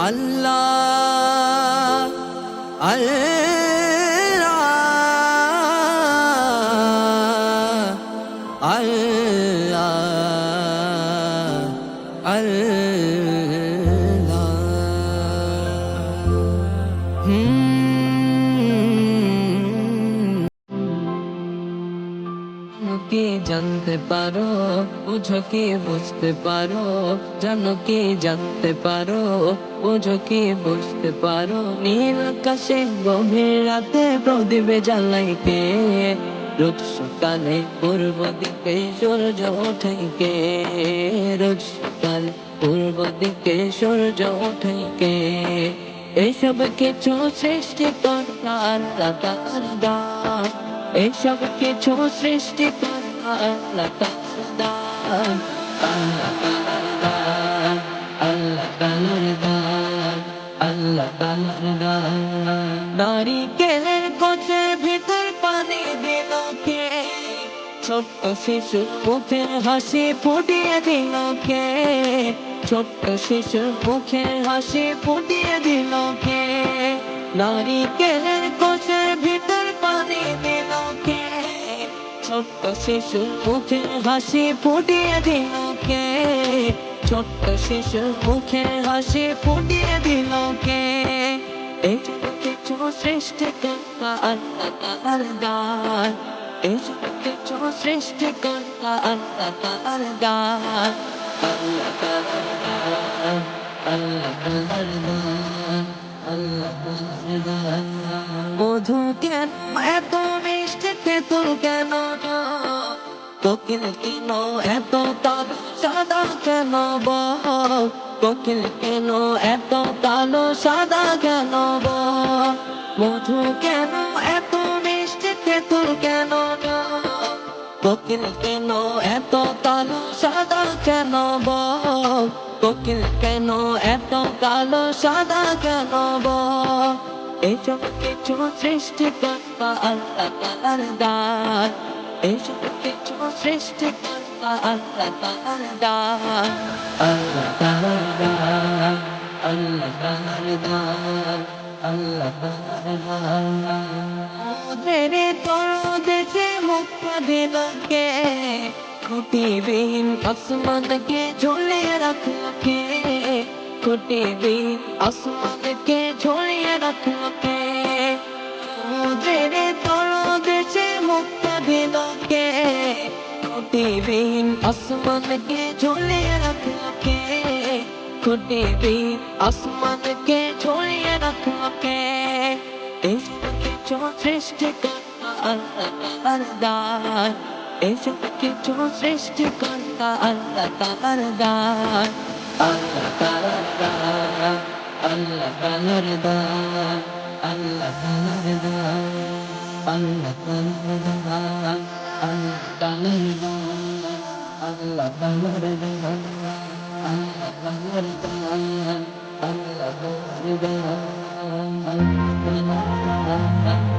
আল্লাহ আল্লাহ আল্লাহ আল্লাহ কে জানতে পারো, বুঝো কে বুঝতে পারো, জানো কে জানতে পারো, বুঝো কে বুঝতে পারো। নীল আকাশে গভীর রাতে প্রদীপে জ্বালাই কে, রোজ সকালে পূর্ব দিকে সূর্য ওঠে কে, রোজ সকালে পূর্ব দিকে সূর্য ওঠে কে। এইসব কিছু সৃষ্টিকর্তা আল্লাহ তাআলার দান, এইসব কিছু সৃষ্টিকর্তা আল্লাহ তাআলার দান, আল্লাহ তাআলার দান, আল্লাহ তাআলার দান, আল্লাহ তাআলার দান। নারিকেলের গাছের ভিতর পানি দিল কে, ছোট্ট শিশুর মুখে হাসি ফুটিয়ে দিল কে, ছোট্ট শিশুর মুখে হাসি ফুটিয়ে দিল কে। নারিকেলের গাছের ভিতর পানি দিল কে, ছোট্ট শিশুর মুখে হাসি ফুটিয়ে দিল কে, ছোট্ট শিশুর মুখে হাসি ফুটিয়ে দিল কে। এইসব কিছু সৃষ্টিকর্তা আল্লাহ তাআলার দান, এইসব কিছু সৃষ্টিকর্তা আল্লাহ তাআলার দান, আল্লাহ তাআলার দান, আল্লাহ তাআলার দান, আল্লাহ তাআলার দান। মধু কেন এত মিষ্টি, তেঁতুল কেন কোকিল কেন এত কালো সাদা কেন বল, কোকিল কেন এত কালো সাদা কেন বল। মধু কেন এত মিষ্টি, তেঁতুল কেন কোকিল কেন এত কালো সাদা কেন বল, কোকিল কেন এত কালো সাদা কেন বল। এইসব কিছু সৃষ্টিকর্তা আল্লাহ তাআলার দান, এইসব কিছু সৃষ্টিকর্তা আল্লাহ তাআলার দান, আল্লাহ তাআলার দান, আল্লাহ তাআলার দান, আল্লাহ তাআলার দান। ওদের তরদেশে মুক্তা দিল কে, খুঁটিবিহীন আসমানকে ঝুলিয়ে রাখল কে, খুঁটিবিহীন আসমানকে ঝুলিয়ে রাখল কে। ওদের তরদেশে মুক্তা দিল কে, খুঁটিবিহীন আসমানকে ঝুলিয়ে রাখল কে, খুঁটিবিহীন আসমানকে ঝুলিয়ে রাখল কে। এইসব কিছু সৃষ্টিকর্তা আল্লাহ তাআলার দান, এইসব কিছু সৃষ্টিকর্তা আল্লাহ তাআলার দান, আল্লাহ তাআলার দান, আল্লাহ তাআলার দান, আল্লাহ তাআলার দান, আল্লাহ তাআলার দান, আল্লাহ তাআলার দান, আল্লাহ তাআলার দান, আল্লাহ তাআলার দান, আল্লাহ তাআলার দান, আল্লাহ তাআলার দান।